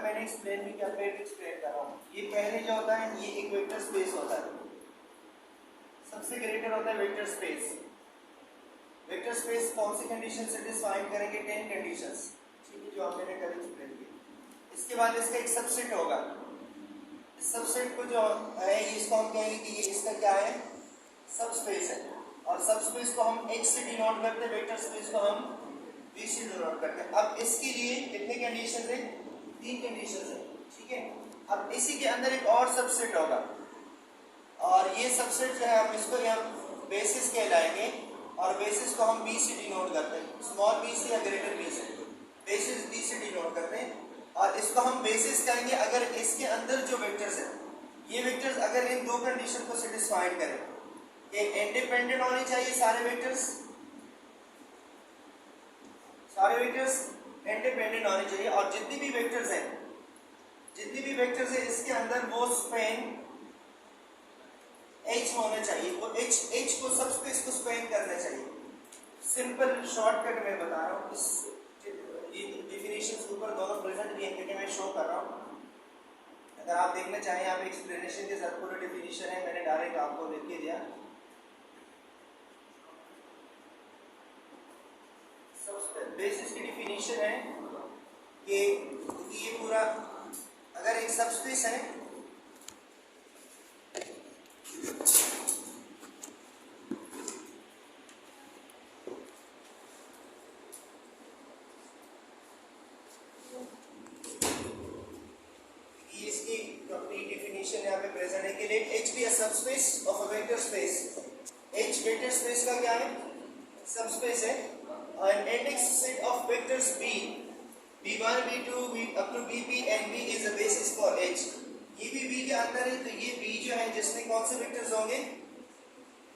मैंने एक्सप्लेन भी किया, फिर एक्सप्लेन कर रहा हूँ। ये पहले जो होता है ये एक वेक्टर स्पेस होता है, सबसे ग्रेटर होता है वेक्टर स्पेस। वेक्टर स्पेस कौन सी कंडीशन से डिफाइन करेंगे? 10 कंडीशंस, ठीक है, जो हमने कल एक्सप्लेन की। इसके बाद इसका एक सबसेट होगा, इस सबसेट को जो है इसको हम कहेंगे कि ये इसका क्या है? सबस्पेस है। और सबस्पेस को हम H से डिनोट करते हैं, वेक्टर स्पेस को हम V से डिनोट करते हैं। अब इसके लिए कितने कंडीशंस है? 3 कंडीशंस है, ठीक है। अब इसी के अंदर एक और सबसेट होगा, और ये सबसेट जो है हम इसको यहाँ बेसिस कहलाएंगे, और बेसिस को हम B से डिनोट करते हैं, स्मॉल b से या ग्रेटर B से, बेसिस B से डिनोट करते हैं। और इसको हम बेसिस कहेंगे अगर इसके अंदर जो वेक्टर्स है, ये वेक्टर्स अगर इन 2 कंडीशन को सेटिस्फाई करें, ये इंडिपेंडेंट होने चाहिए सारे वेक्टर्स इंडिपेंडेंट होने चाहिए, और जितनी भी वेक्टर्स हैं इसके अंदर वो स्पेन H होना चाहिए, वो H को सबस्पेस को स्पेन करना चाहिए। सिंपल शॉर्टकट में बता रहा हूँ, ये डिफिनेशंस ऊपर दोनों प्रेजेंट भी हैं, मैं शो कर रहा हूँ। अगर आप देखना चाहें यहाँ पे एक्सप्लेनेशन के साथ पूरा डिफिनेशन है, मैंने डायरेक्ट आपको लिख के दिया। बेसिस की डिफिनेशन है कि ये पूरा अगर एक सबस्पेस है, इसकी कंप्लीट डिफिनेशन यहाँ पे प्रेजेंट है कि let H be a subspace of a vector space. H vector space का क्या है? सबस्पेस है। An index set of vectors B, B1, B2, up to BP and B is a basis for H। ये भी B के अंदर है, तो ये B जो है जिसमें कौन से वेक्टर्स होंगे?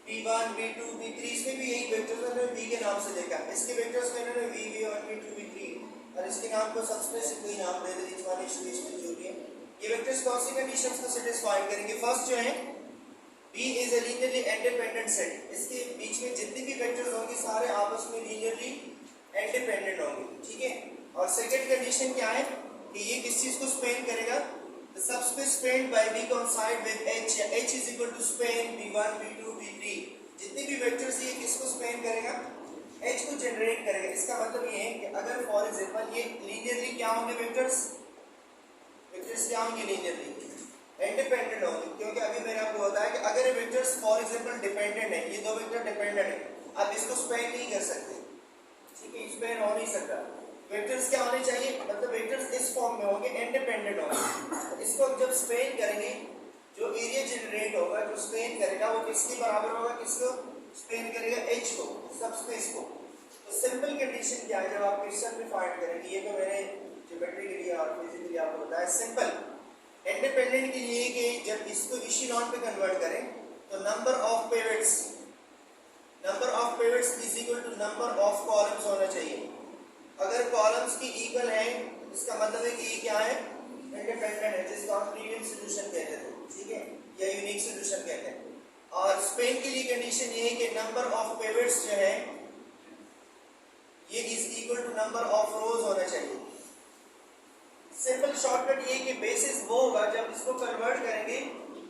B1, B2, B3, इसमें भी यही वेक्टर्स है, B के नाम से देखा। इसके वेक्टर्स को इन्होंने B1, B2, B3 और इसके नाम को सबस्पेस से कोई नाम दे दे, वाली स्पेस जो भी है। ये वेक्टर्स कौन सी कंडीशंस को सेटिस्फाई करेंगे? फर्स्ट जो है B is a linearly independent set, इसके बीच में जितने भी वेक्टर्स होंगे सारे आपस में लीनियरली इंडिपेंडेंट होंगे, ठीक है। और सेकंड कंडीशन क्या है कि ये किस चीज को स्पेन करेगा? The subspace spanned by B coincide with H, H is equal to span B1, B2, B3। जितने भी वेक्टर्स ये किसको स्पेन करेगा? H को जनरेट करेगा। इसका मतलब ये है कि अगर फॉर एग्जांपल ये लीनियरली क्या होंगे वेक्टर्स क्या होंगे? लीनियरली इंडिपेंडेंट होंगे, क्योंकि अभी मैंने आपको बताया कि अगर ये वेक्टर्स फॉर एग्जांपल डिपेंडेंट है, ये 2 वेक्टर डिपेंडेंट है, आप इसको स्पेन नहीं कर सकते, ठीक है, स्पेन हो नहीं सकता। वेक्टर्स क्या होने चाहिए? मतलब वेक्टर्स इस फॉर्म में होंगे, इंडिपेंडेंट होंगे। इसको जब स्पेन करेंगे, जो एरिया जनरेट होगा, जो स्पेन करेगा वो किसके बराबर होगा? किसको स्पेन करेगा? H को, सबस्पेस को। तो सिंपल कंडीशन क्या है जब आप क्वेश्चन में फाइंड करेंगे? ये तो मैंने ज्योमेट्री के लिए और फिजिक्स के लिए आपको बताया। सिंपल इंडिपेंडेंट के लिए कि जब इसको इशेलॉन पे कन्वर्ट करें तो number of pivots is equal to number of columns होना चाहिए। अगर कॉलम्स की इक्वल है इसका मतलब है कि ये क्या है? इंडिपेंडेंट है, जिसको हम ट्रिवियल सॉल्यूशन कहते हैं, ठीक है, या यूनिक सॉल्यूशन कहते हैं। और स्पेन के लिए कंडीशन ये है कि नंबर ऑफ पिवट्स जो है ये is equal to number of rows होना चाहिए। सिंपल शॉर्टकट ये कि बेसिस वो होगा जब इसको कन्वर्ट करेंगे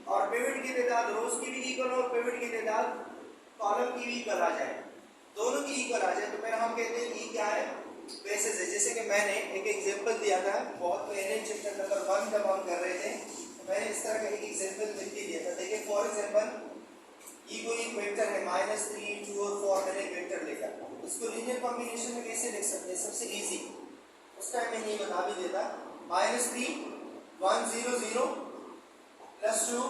और पिवट की तादाद रोज की भी इक्वल हो और पिवट की तादाद कॉलम की भी इक्वल आ जाए, दोनों की इक्वल आ जाए, तो फिर हम कहते हैं ये क्या है? बेसिस है। जैसे कि मैंने एक एग्जांपल दिया था बहुत पहले चैप्टर नंबर 1 जब हम कर रहे थे, तो मैंने इस तरह का एक एग्जांपल लिख के दिया था। देखिए फॉर एग्जांपल ये कोई एक वेक्टर है -3, 2 और 4, मैंने एक वेक्टर लिखा, इसको लीनियर कॉम्बिनेशन में कैसे लिख सकते हैं? सबसे इजी उस टाइम मैं ये बता भी देता, -3 1 0 0 +2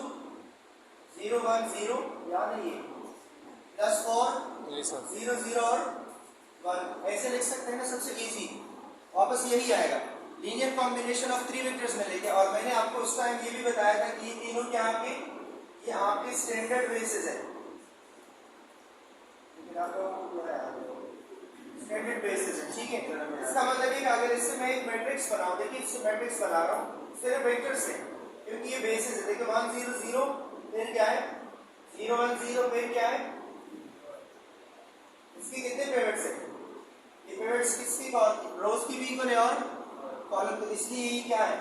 0 1 0, याद है ये, +4 0 0 और 1, ऐसे लिख सकते हैं ना, सबसे इजी। वापस यही आएगा, लीनियर कॉम्बिनेशन ऑफ 3 वेक्टर्स में लेके। और मैंने आपको उस टाइम ये भी बताया था कि ये तीनों क्या आपके, ये आपके स्टैंडर्ड बेसिस है, स्टैंडर्ड बेसिस है, ठीक है। इसका मतलब है कि अगर इससे मैं एक मैट्रिक्स बनाऊं, देखिए इससे मैट्रिक्स बना रहा हूं सिर्फ वेक्टर्स से, क्योंकि ये बेसिस है। देखिए 1 0 0 फिर क्या है 0 1 0 फिर क्या है, इसके कितने पिवट्स है? ये पिवट्स किसकी? रोज की भी इक्वल है और कॉलम को, इसलिए ये क्या है?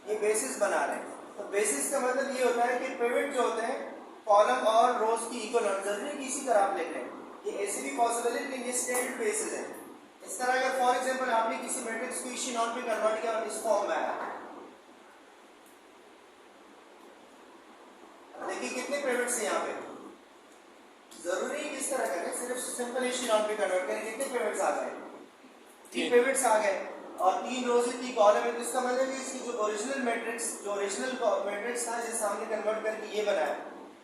ये बेसिस बना रहे हैं। तो बेसिस का मतलब ये होता है कि पिवट जो होते हैं कॉलम और रोज की इक्वल होना जरूरी है कि इसी तरह आप लिख रहे हैं। ये ऐसे भी पॉसिबल है लेकिन ये स्टैंडर्ड बेसिस है। इस तरह अगर फॉर एग्जांपल आपने किसी मैट्रिक्स को इशेलॉन पे कन्वर्ट किया और इस फॉर्म में आया, देखिए कितने पिवट्स हैं यहाँ पे, जरूरी है किस तरह करें, सिर्फ सिंपल इशेलॉन पे कन्वर्ट करें, कितने पिवट्स आ गए, 3 पिवट्स आ गए और 3 रोज 3 कॉलम है। तो इसका मतलब है इसकी जो ओरिजिनल मैट्रिक्स था जिसे हमने कन्वर्ट करके ये बनाया,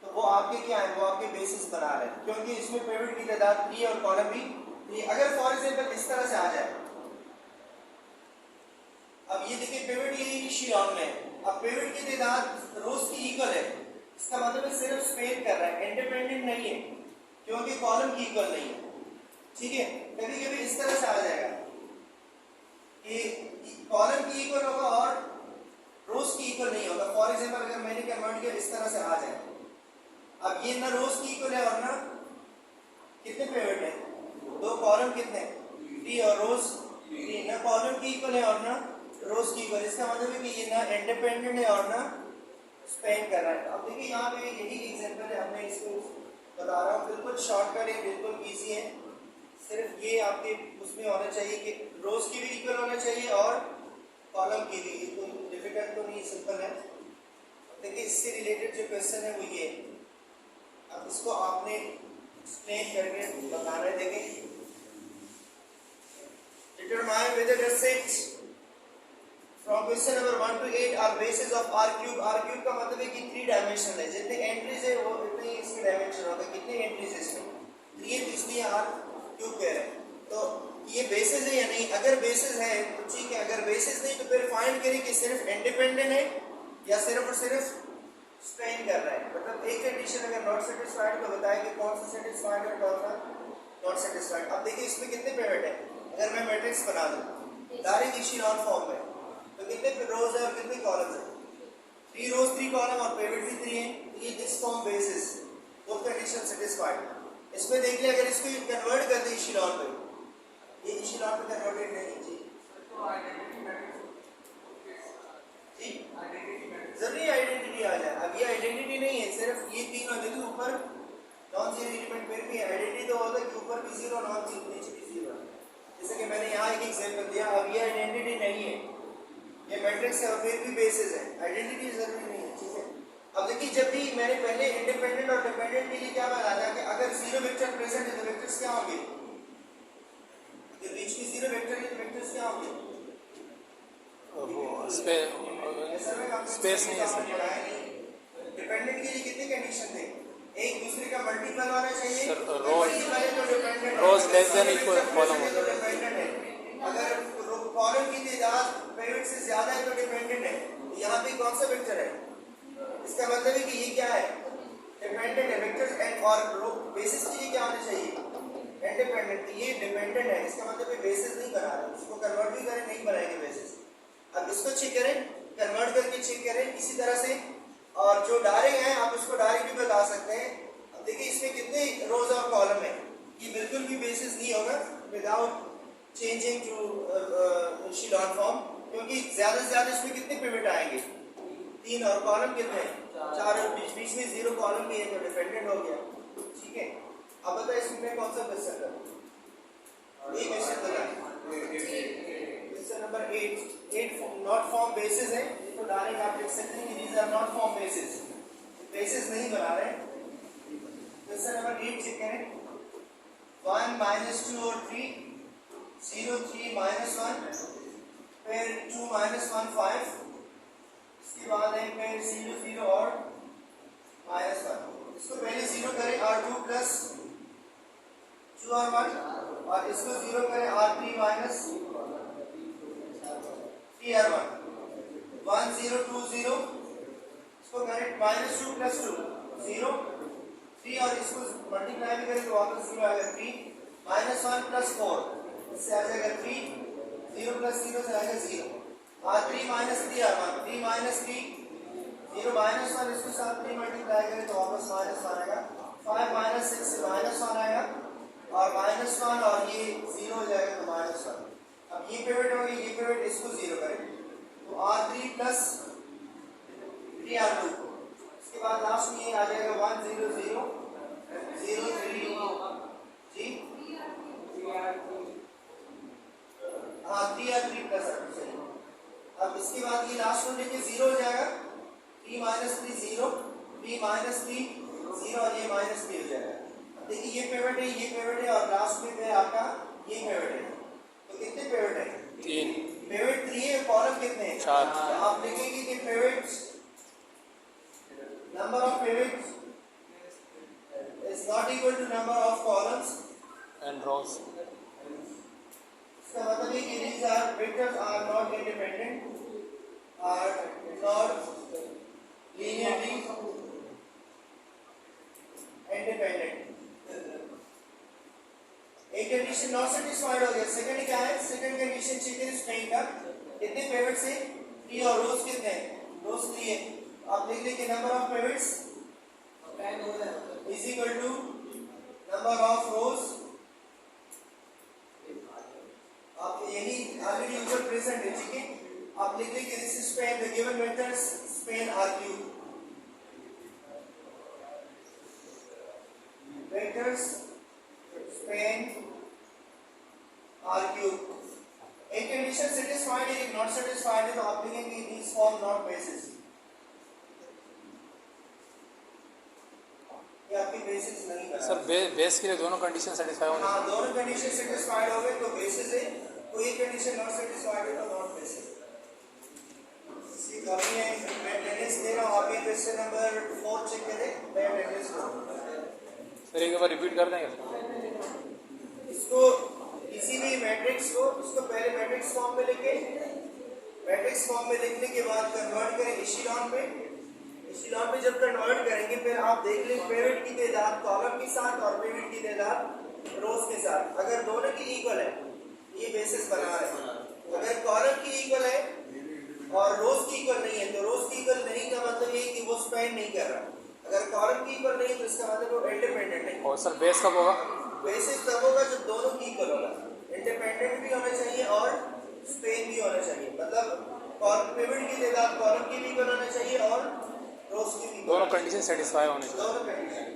तो वो आपके क्या है, वो आपके बेसिस बना रहे हैं क्योंकि इसमें पिवट की तादाद 3 और कॉलम भी 3। अगर फॉर एग्जांपल इस तरह से आ जाए, अब ये देखिए पिवट ये इशेलॉन में है, अब पिवट की तादाद रोज की इक्वल है, इसका मतलब है सिर्फ स्पेन कर रहा है, इंडिपेंडेंट नहीं है क्योंकि कॉलम की इक्वल नहीं है। ठीक है, कभी कभी इस तरह से आ जाएगा कि कॉलम की इक्वल होगा और रोज की इक्वल नहीं होगा। फॉर एग्जांपल अगर मैंने कन्वर्ट किया इस तरह से आ जाए, अब ये ना रोज की इक्वल है और ना कितने पिवट है, 2 कॉलम कितने 3 और रोज 3, ना कॉलम की इक्वल है और ना रोज की इक्वल, इसका मतलब है कि ये ना इंडिपेंडेंट है और ना स्पेन कर रहा है। अब देखिए यहाँ पे यही एग्जांपल है, हमने इसको बता रहा हूँ, बिल्कुल शॉर्टकट है, बिल्कुल इजी है। सिर्फ ये आपके उसमें होना चाहिए कि रोज की भी इक्वल होना चाहिए और कॉलम की भी। कोई डिफिकल्ट तो नहीं, सिंपल है। देखिए इससे रिलेटेड जो क्वेश्चन है वो ये, अब इसको आपने एक्सप्लेन करके बताना है। देखिए determine whether the sets from question number 1 to 8 are basis of R cube. R cube का मतलब है कि 3 डायमेंशन है, जितने एंट्रीज है वो इतने ही इसके डायमेंशन होगा, कितने एंट्रीज है इसमें 3, इसलिए R क्यूब कह रहे हैं। तो ये बेसिस है या नहीं, अगर बेसिस है तो ठीक है, अगर बेसिस नहीं तो फिर फाइंड करें कि सिर्फ इंडिपेंडेंट है या सिर्फ और सिर्फ स्पेन कर रहा है। मतलब एक कंडीशन अगर नॉट सेटिस्फाइड तो बताएं कि कौन सा सेटिस्फाइड है कौन सा नॉट सेटिस्फाइड। अब देखिए इसमें कितने पिवट है, अगर मैं मैट्रिक्स बना दूं डायरेक्ट इशेलॉन फॉर्म में तो कितने रोज है और कितने कॉलम्स है, 3 रोज 3 कॉलम और पिवट भी 3 है। ये दिस फॉर्म बेसिस वो कंडीशन सेटिस्फाइड। इसमें देख लिया, अगर इसको कन्वर्ट कर दे इशेलॉन पे, ये इशेलॉन पे कन्वर्टेड नहीं जी, जरूरी आइडेंटिटी आ जाए। अब ये आइडेंटिटी नहीं है, सिर्फ ये 3 और देखिए ऊपर नॉन जीरो एलिमेंट फिर भी आइडेंटिटी तो होता है कि ऊपर भी 0 नॉन जीरो नीचे भी 0, जैसे कि मैंने यहाँ एक एग्जांपल दिया। अब ये आइडेंटिटी नहीं है, ये मैट्रिक्स है और फिर भी बेसिस है, आइडेंटिटी जरूरी नहीं है। ठीक है, अब देखिए जब भी मैंने पहले इंडिपेंडेंट और डिपेंडेंट के लिए क्या बताया कि अगर 0 वेक्टर प्रेजेंट है तो वेक्टर्स क्या होंगे, अगर बीच में 0 वेक्टर है तो वेक्टर्स क्या होंगे, स्पेस नहीं है सर। डिपेंडेंट के लिए कितने कंडीशन थे, एक दूसरे का मल्टीपल होना चाहिए सर रोज लेस देन इक्वल कॉलम होता है। डिपेंडेंट है, अगर कॉलम की तादाद पिवट से ज्यादा है तो डिपेंडेंट है। यहाँ पे कौन सा वेक्टर है, इसका मतलब है कि ये क्या है, डिपेंडेंट है। वेक्टर्स एंड और बेसिस के लिए क्या होना चाहिए, इंडिपेंडेंट। ये डिपेंडेंट है, इसका मतलब है बेसिस नहीं बना रहे, इसको कन्वर्ट भी करें नहीं बनाएंगे बेसिस। अब इसको चेक करें, कन्वर्ट करके चेक करें इसी तरह से, और जो डायरेक्ट है आप उसको डायरेक्ट भी बता सकते हैं। अब देखिए इसमें कितने रोज और कॉलम है, ये बिल्कुल भी बेसिस नहीं होगा विदाउट चेंजिंग टू इशेलॉन फॉर्म, क्योंकि ज्यादा से ज्यादा इसमें कितने पिवट आएंगे, 3 और कॉलम कितने 4, बीच में 0 कॉलम भी है तो डिपेंडेंट हो गया। ठीक है, अब बताए इसमें कौन सा क्वेश्चन है, ये क्वेश्चन बताए question number 8 not form basis है, तो डायरेक्ट आप लिख सकते हैं these are not form basis, basis नहीं बना रहे। क्वेश्चन नंबर 8 चेक करें, 1 -2 और 3 0 3 -1 फिर 2 -1 5, इसके बाद है फिर 0 0 और -1। इसको पहले 0 करें R2 प्लस 2 और 1, और इसको 0 करें R3 माइनस 3 और 1 1 0 2 0, इसको करें -2 प्लस 2 0 3, और इसको मल्टीप्लाई भी करें तो वापस 0 आएगा 3 -1 प्लस 4, इससे आ जाएगा 3 0 प्लस 0 से आएगा 0 R3 माइनस 3 R1 3 माइनस 3 0 -1, इसको साथ 3 मल्टीप्लाई करें तो वापस -1 आएगा 5 -6 से -1 आएगा और -1 और ये 0 हो जाएगा तो -1। अब ये पिवट होगी, ये पिवट, इसको 0 करें तो R3 प्लस 3 R2 इसके बाद लास्ट में ये आ जाएगा 1 0 0 0 3 जी हाँ 3 R3 प्लस R2 सही। अब इसके बाद ये लास्ट में देखिए 0 हो जाएगा 3 माइनस 3 0 3 माइनस 3 0 और ये माइनस 3 हो जाएगा। अब देखिए ये पिवट है ये पिवट है और लास्ट में है आपका ये पिवट है। तो कितने पिवट है? 3 पिवट 3 है। कॉलम कितने हैं? 4 तो आप लिखेंगे कि pivots number of pivots is not equal to number of columns and rows. इसका मतलब है कि these are vectors are not independent are not linearly independent। एक कंडीशन नॉट सेटिस्फाइड हो गया। सेकंड क्या है? सेकंड कंडीशन चाहिए स्ट्रिंग का कितने पिवट्स है? 3 और रोज कितने हैं? रोज 3 है। आप लिख लेंगे number of pivots is equal to number of rows। आप यही ऑलरेडी यूजर प्रेजेंट है ठीक है। आप लिख लेंगे this is Spain the given vectors Spain R3 vectors Spain R3। एक कंडीशन सेटिस्फाइड है एक नॉट सेटिस्फाइड है तो आप लिखेंगे दिस फॉर्म नॉट बेसिस। आपकी बेसिस नहीं बना सर बेस के लिए दोनों कंडीशन सेटिस्फाई होने हाँ दोनों कंडीशन सेटिस्फाइड हो गए तो बेसिस है। कोई एक कंडीशन नॉट सेटिस्फाइड है तो नॉट बेसिस। इसकी कॉपी है मैं अटेंडेंस दे रहा हूँ आप ये क्वेश्चन नंबर 4 चेक करें मैं अटेंडेंस दूँ। सर एक बार रिपीट कर देंगे इसको किसी भी मैट्रिक्स को इसको पहले मैट्रिक्स फॉर्म में लिखे मैट्रिक्स फॉर्म में लिखने के बाद कन्वर्ट करें इशेलॉन पे। इशेलॉन पे जब कन्वर्ट करेंगे फिर आप देख लें पिवट की तादाद कॉलम के साथ और पिवट की तादाद रोज के साथ। अगर दोनों की इक्वल है ये बेसिस बना है। अगर कॉलम की इक्वल है और रोज की इक्वल नहीं है तो रोज की इक्वल नहीं का मतलब ये कि वो स्पेन नहीं कर रहा। अगर कॉलम की इक्वल नहीं है तो इसका मतलब वो इंडिपेंडेंट नहीं। और सर बेस कब होगा? बेसिस तब होगा जब दोनों की इक्वल होगा। इंडिपेंडेंट भी होना चाहिए और स्पेन भी होना चाहिए। मतलब पिवट की तादाद कॉलम की भी इक्वल होना चाहिए और रोज की भी दोनों कंडीशन सेटिस्फाई होने चाहिए। दोनों कंडीशन